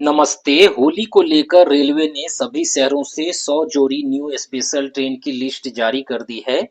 नमस्ते। होली को लेकर रेलवे ने सभी शहरों से 100 जोड़ी न्यू स्पेशल ट्रेन की लिस्ट जारी कर दी है,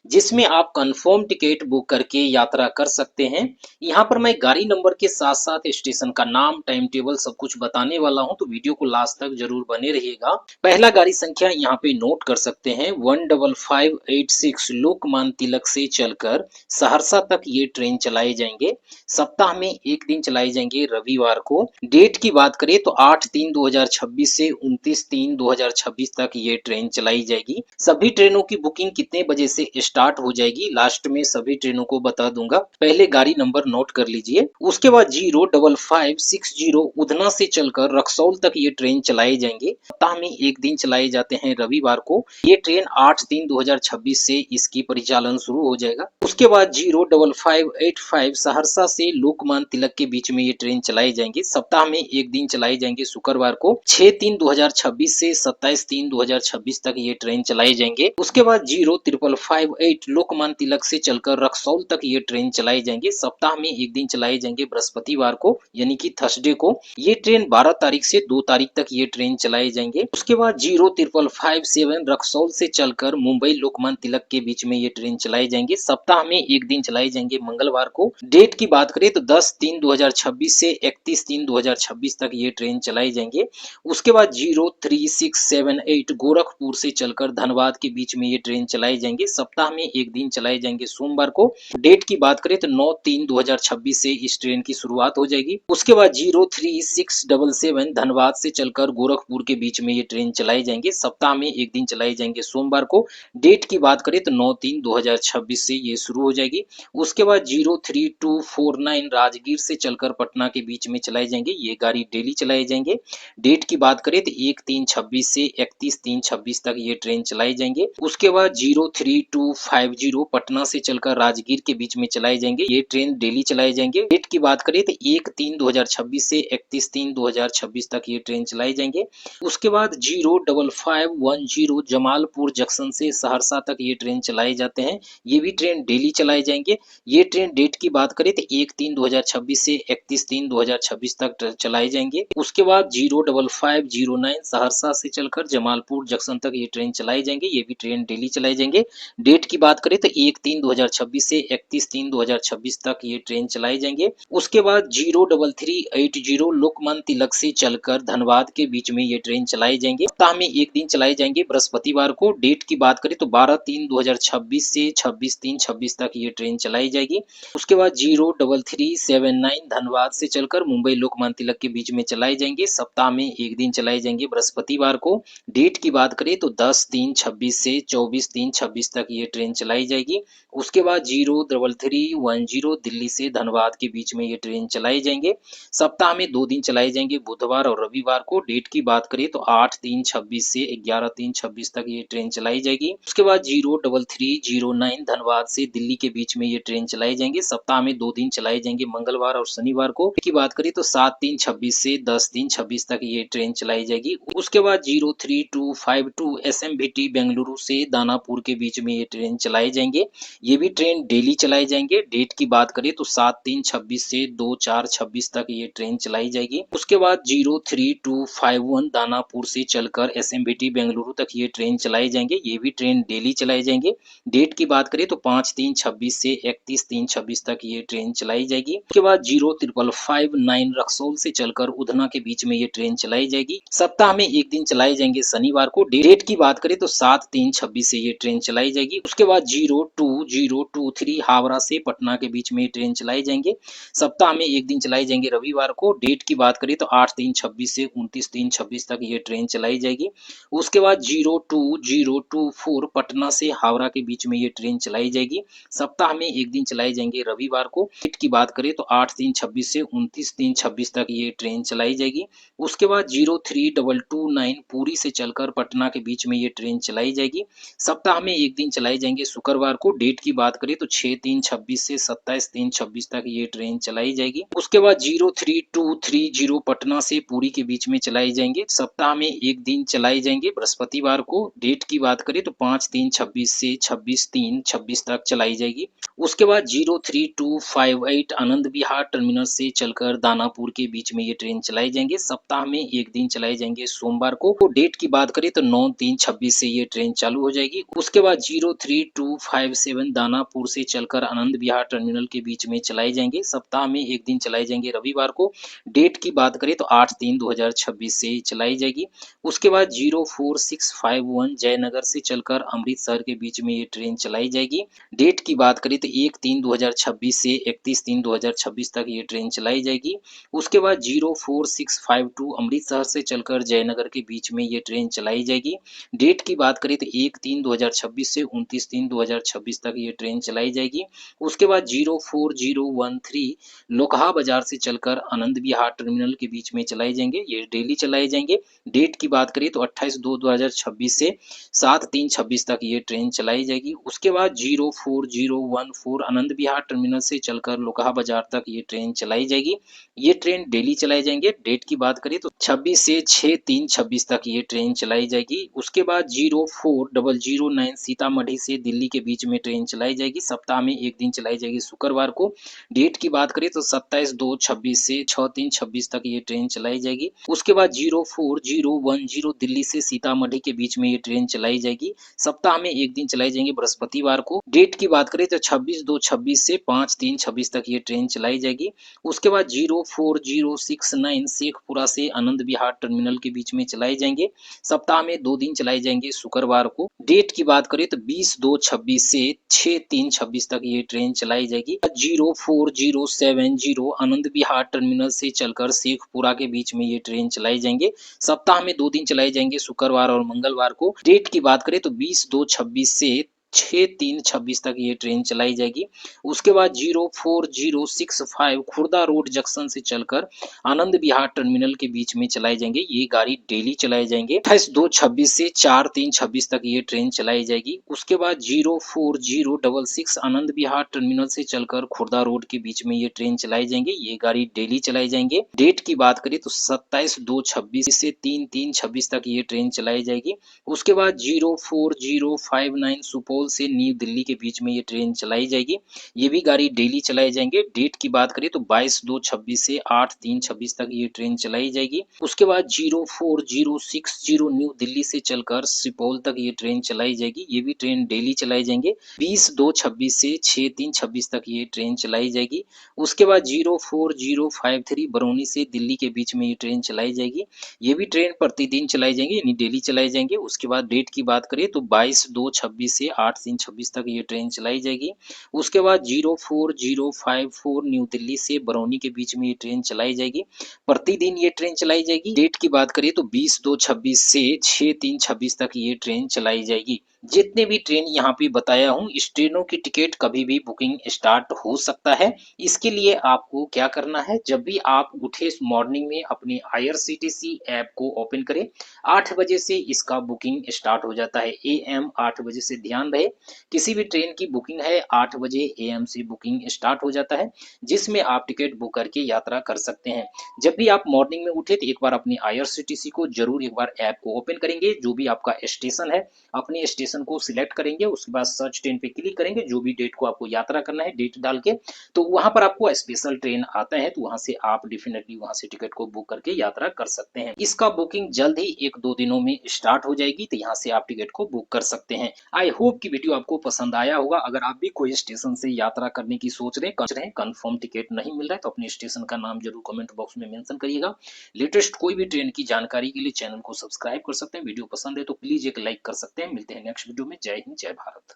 जिसमें आप कंफर्म टिकट बुक करके यात्रा कर सकते हैं। यहाँ पर मैं गाड़ी नंबर के साथ-साथ स्टेशन का नाम, टाइम टेबल सब कुछ बताने वाला हूँ, तो वीडियो को लास्ट तक जरूर बने रहिएगा। पहला गाड़ी संख्या यहाँ पे नोट कर सकते हैं 15586 लोकमान्य तिलक से चलकर सहरसा तक ये ट्रेन चलाए जाएंगे। सप्ताह में एक दिन चलाई जाएंगे रविवार को। डेट की बात करें तो 8/3/2026 से 29/3/2026 तक ये ट्रेन चलाई जाएगी। सभी ट्रेनों की बुकिंग कितने बजे से स्टार्ट हो जाएगी लास्ट में सभी ट्रेनों को बता दूंगा। पहले गाड़ी नंबर नोट कर लीजिए। उसके बाद 05560 उधना से चलकर रक्सौल तक ये ट्रेन चलाई जाएंगे। सप्ताह में एक दिन चलाए जाते हैं रविवार को। ये ट्रेन 8/3/2026 से इसकी परिचालन शुरू हो जाएगा। उसके बाद 05585 सहरसा से लोकमान्य तिलक के बीच में ये ट्रेन चलाई जाएंगी। सप्ताह में एक दिन चलाई जाएंगे शुक्रवार को। 6/3/2026 से 27/3/2026 तक ये ट्रेन चलाई जाएंगे। उसके बाद 05558 लोकमान्य तिलक से चलकर रक्सौल तक ये ट्रेन चलाई जाएंगे। सप्ताह में एक दिन चलाई जाएंगे बृहस्पतिवार को यानी कि थर्सडे को। ये ट्रेन 12 तारीख से 2 तारीख तक ये ट्रेन चलाई जाएंगे। उसके बाद 05557 रक्सौल से चलकर मुंबई लोकमान्य तिलक के बीच में ये ट्रेन चलाई जाएंगी। सप्ताह में एक दिन चलाई जाएंगे मंगलवार को। डेट की बात करें तो 10/3/2026 से 31/3/2026 तक ये ट्रेन चलाई जाएंगे। उसके बाद 03678 गोरखपुर से चलकर धनबाद के बीच में ये ट्रेन चलाई जाएंगे। सप्ताह में एक दिन चलाई जाएंगे सोमवार को। डेट की बात करें तो 9/3/2026 से इस ट्रेन की शुरुआत हो जाएगी। उसके बाद 03677 धनबाद से चलकर गोरखपुर के बीच में ये ट्रेन चलाई जाएंगे। सप्ताह में एक दिन चलाई जाएंगे सोमवार को। डेट की बात करें तो 9/3/2026 से ये शुरू हो जाएगी। उसके बाद 03249 राजगीर से चलकर पटना के बीच में चलाई जाएंगे। ये गाड़ी डेली चलाई जाएंगे। डेट की बात करें तो 1/3/26 से 31/3/26 तक ये ट्रेन चलाई जाएंगे। उसके बाद 03250 पटना से चलकर राजगीर के बीच में चलाई जाएंगे। ये ट्रेन डेली चलाई जाएंगे। डेट की बात करें तो 1/3/2026 से 31/3/2026 तक ये ट्रेन चलाई जाएंगे। उसके बाद 05510 जमालपुर जंक्शन से सहरसा तक ये ट्रेन चलाई जाते हैं। ये भी ट्रेन डेली चलाई जाएंगे। ये ट्रेन डेट की बात करें तो 1/3/2026 से 31/3/2026 तक चलाई जाएंगे। उसके बाद 05509 सहरसा से चलकर जमालपुर जंक्शन तक ये ट्रेन चलाई जाएंगे। ये भी ट्रेन डेली चलाई जाएंगे। डेट की बात करें तो 1/3/2026 से 31/3/2026 तक ये ट्रेन चलाई जाएंगे। उसके बाद 03380 लोकमान्य तिलक से चलकर धनबाद के बीच में ये ट्रेन चलाई जाएंगे। सप्ताह में एक दिन चलाई जाएंगे बृहस्पतिवार को। डेट की बात करें तो 12/3/2026 से 26/3/26 तक ये ट्रेन चलाई जाएगी। उसके बाद 03379 धनबाद से चलकर मुंबई लोकमान्य तिलक के बीच में चलाई जाएंगे। सप्ताह में एक दिन चलाई जाएंगे बृहस्पतिवार को। डेट की बात करें तो 10/3/26 से 24/3/26 तक ये ट्रेन चलाई जाएगी। उसके बाद 03310 दिल्ली से धनबाद के बीच में ये ट्रेन चलाई जाएंगे। सप्ताह में 2 दिन चलाई जाएंगे बुधवार और रविवार को। डेट की बात करें तो 8/3/26 से 11/3/26 तक ये ट्रेन चलाई जाएगी। उसके बाद 03309 धनबाद से दिल्ली के बीच में ये ट्रेन चलाई जाएंगे। सप्ताह में 2 दिन चलाई जाएंगे मंगलवार और शनिवार को। की बात करें तो 7/3/26 से 10/3/26 तक ये ट्रेन चलाई जाएगी। उसके बाद 03252 SMVT बेंगलुरु से दानापुर के बीच में ये ट्रेन चलाई जाएंगे। ये भी ट्रेन डेली चलाई जाएंगे। डेट की बात करें तो 7/3/26 से 2/4/26 तक ये ट्रेन चलाई जाएगी। उसके बाद 03251 दानापुर से चलकर SMVT बेंगलुरु तक ये ट्रेन चलाई जाएंगे। ये भी ट्रेन डेली चलाई जाएंगे। डेट की बात करें तो 5/3/26 से 31/3/26 तक ये ट्रेन चलाई जाएगी। उसके बाद 05559 रक्सौल से चलकर उधना के बीच में ये ट्रेन चलाई जाएगी। सप्ताह में एक दिन चलाई जाएंगे शनिवार को। डेट की बात करें तो 7/3/26 से ये ट्रेन चलाई जाएगी। उसके बाद 02023 हावड़ा से पटना के बीच में ये ट्रेन चलाई जाएंगे। सप्ताह में एक दिन चलाई जाएंगे रविवार को। डेट की बात करें तो 8/3/26 से 29/3/26 तक ये ट्रेन चलाई जाएगी। उसके बाद 02024 पटना से हावड़ा के बीच में ये ट्रेन चलाई जाएगी। सप्ताह में एक दिन चलाई जाएंगे रविवार को। डेट की बात करें तो 8/3/26 से 29/3/26 तक ये ट्रेन चलाई जाएगी। उसके बाद 03229 पुरी से चलकर पटना के बीच में ये ट्रेन चलाई जाएगी। सप्ताह में एक दिन चलाई जाएंगे शुक्रवार को। डेट की बात करें तो 6/3/26 से 27/3/26 तक ये ट्रेन चलाई जाएगी। उसके बाद 03230 पटना से पुरी के बीच में चलाई जाएंगे। सप्ताह में एक दिन चलाई जाएंगे बृहस्पतिवार को। डेट की बात करें तो 5/3/26 से 26/3/26 तक चलाई जाएगी। उसके बाद 03258 आनंद विहार टर्मिनल से चलकर दानापुर के बीच में ये ट्रेन चलाई चलाई जाएंगे, सप्ताह में 1 दिन चलाई जाएंगे सोमवार को। तो डेट की बात करें तो 9/3/26 से ये ट्रेन चालू हो जाएगी। उसके बाद 03257 दानापुर से चलकर आनंद विहार टर्मिनल के बीच में चलाई जाएंगे, सप्ताह में 1 दिन चलाई जाएंगे रविवार को। डेट की बात करें तो 8/3/2026 से चलाई जाएगी। उसके बाद 04651 जयनगर से चलकर अमृतसर के बीच में ये ट्रेन चलाई जाएगी। डेट की बात करें तो 1/3/2026 से 31/3/2026 तक ये ट्रेन चलाई जाएगी। उसके बाद 04652 अमृतसर से चलकर जयनगर के बीच में ये ट्रेन चलाई जाएगी। डेट की बात करें तो 1/3/2026 से 29/3/2026 तक ये ट्रेन चलाई जाएगी। उसके बाद 04013 लोकहा बाजार से चलकर आनंद विहार टर्मिनल के बीच में चलाई जाएंगे, ये डेली चलाए जाएंगे। डेट की बात करें तो 28/2/2026 से 7/3/26 तक ये ट्रेन चलाई जाएगी। उसके बाद 04014 आनंद विहार टर्मिनल से चलकर लोकहा बाजार तक ये ट्रेन चलाई जाएगी, ये ट्रेन डेली चलाए जाएंगे। डेट की बात करें तो 26 से 6/3/26 तक ये ट्रेन चलाई जाएगी। उसके बाद 04009 सीतामढ़ी से दिल्ली के बीच में ट्रेन चलाई जाएगी, सप्ताह में 1 दिन चलाई जाएगी शुक्रवार को। डेट की बात करें तो 27/2/26 से 6/3/26 तक ये ट्रेन चलाई जाएगी। उसके बाद 04010 दिल्ली से सीतामढ़ी के बीच में ये ट्रेन चलाई जाएगी, सप्ताह में 1 दिन चलाई जाएंगे बृहस्पतिवार को। डेट की बात करें तो 26/2/26 से 5/3/26 तक ये ट्रेन चलाई जाएगी। उसके बाद 04069 शेखपुरा से आनंद विहार टर्मिनल के बीच में चलाई जाएंगे, सप्ताह में 2 दिन चलाई जाएंगे शुक्रवार को। डेट की बात करें तो 20/2/26 से 6/3/26 तक ये ट्रेन चलाई जाएगी। 04070 आनंद विहार टर्मिनल से चलकर शेखपुरा के बीच में ये ट्रेन चलाई जाएंगे, सप्ताह में 2 दिन चलाई जाएंगे शुक्रवार और मंगलवार को। डेट की बात करें तो 20/2/26 से 6/3/26 तक ये ट्रेन चलाई जाएगी। उसके बाद 04065 खुर्दा रोड जंक्शन से चलकर आनंद विहार टर्मिनल के बीच में चलाई जाएंगे, ये गाड़ी डेली चलाई जाएंगे। 28/2/26 से 4/3/26 तक ये ट्रेन चलाई जाएगी। उसके बाद 04066 आनंद विहार टर्मिनल से चलकर खुर्दा रोड के बीच में ये ट्रेन चलाई जाएंगे, ये गाड़ी डेली चलाई जाएंगे। डेट की बात करें तो 27/2/26 से 3/3/26 तक ये ट्रेन चलाई जाएगी। उसके बाद 04059 सुपौल से न्यू दिल्ली के बीच में ये ट्रेन चलाई जाएगी, ये भी गाड़ी डेली चलाई जाएंगे। डेट की बात करें तो 22/2/26 से 8/3/26 तक ये ट्रेन चलाई जाएगी। उसके बाद 04060 न्यू दिल्ली से चलकर सुपौल तक ये ट्रेन चलाई जाएगी, ये भी ट्रेन डेली चलाई जाएंगे। 20/2/26 से 6/3/26 तक ये ट्रेन चलाई जाएगी। उसके बाद 04053 बरौनी से दिल्ली के बीच में ये ट्रेन चलाई जाएगी, ये भी ट्रेन प्रतिदिन चलाई जाएंगी यानी डेली चलाई जाएंगे। उसके बाद डेट की बात करें तो 22/2/26 से 8/3/26 तक ये ट्रेन चलाई जाएगी। उसके बाद 04054 न्यू दिल्ली से बरौनी के बीच में ये ट्रेन चलाई जाएगी, प्रतिदिन ये ट्रेन चलाई जाएगी। डेट की बात करें तो 20/2/26 से 6/3/26 तक ये ट्रेन चलाई जाएगी। जितने भी ट्रेन यहाँ पे बताया हूँ, इस ट्रेनों की टिकट कभी भी बुकिंग स्टार्ट हो सकता है। इसके लिए आपको क्या करना है, जब भी आप उठे मॉर्निंग में अपने IRCTC ऐप को ओपन करें, 8 बजे से इसका बुकिंग स्टार्ट हो जाता है, AM 8 बजे से। ध्यान रहे, किसी भी ट्रेन की बुकिंग है 8 बजे AM से बुकिंग स्टार्ट हो जाता है, जिसमें आप टिकट बुक करके यात्रा कर सकते हैं। जब भी आप मॉर्निंग में उठे तो एक बार अपनी IRCTC को जरूर एक बार ऐप को ओपन करेंगे, जो भी आपका स्टेशन है अपने स्टेशन को सिलेक्ट करेंगे, उसके बाद सर्च ट्रेन पे क्लिक करेंगे, जो भी डेट को आपको यात्रा करना है डेट डाल के, तो वहां पर आपको स्पेशल ट्रेन आता है, तो वहां से आप डेफिनेटली वहां से टिकट को बुक करके यात्रा कर सकते हैं। इसका बुकिंग जल्द ही 1-2 दिनों में स्टार्ट हो जाएगी, तो यहाँ से आप टिकट को बुक कर सकते हैं। आई होप की वीडियो आपको पसंद आया होगा। अगर आप भी कोई स्टेशन से यात्रा करने की सोच रहे हैं, कंफर्म टिकट नहीं मिल रहा है, तो अपने स्टेशन का नाम जरूर कमेंट बॉक्स में मेंशन करिएगा। लेटेस्ट कोई भी ट्रेन की जानकारी के लिए चैनल को सब्सक्राइब कर सकते हैं। वीडियो पसंद है तो प्लीज एक लाइक कर सकते हैं। मिलते हैं नेक्स्ट वीडियो में। जय हिंद, जय भारत।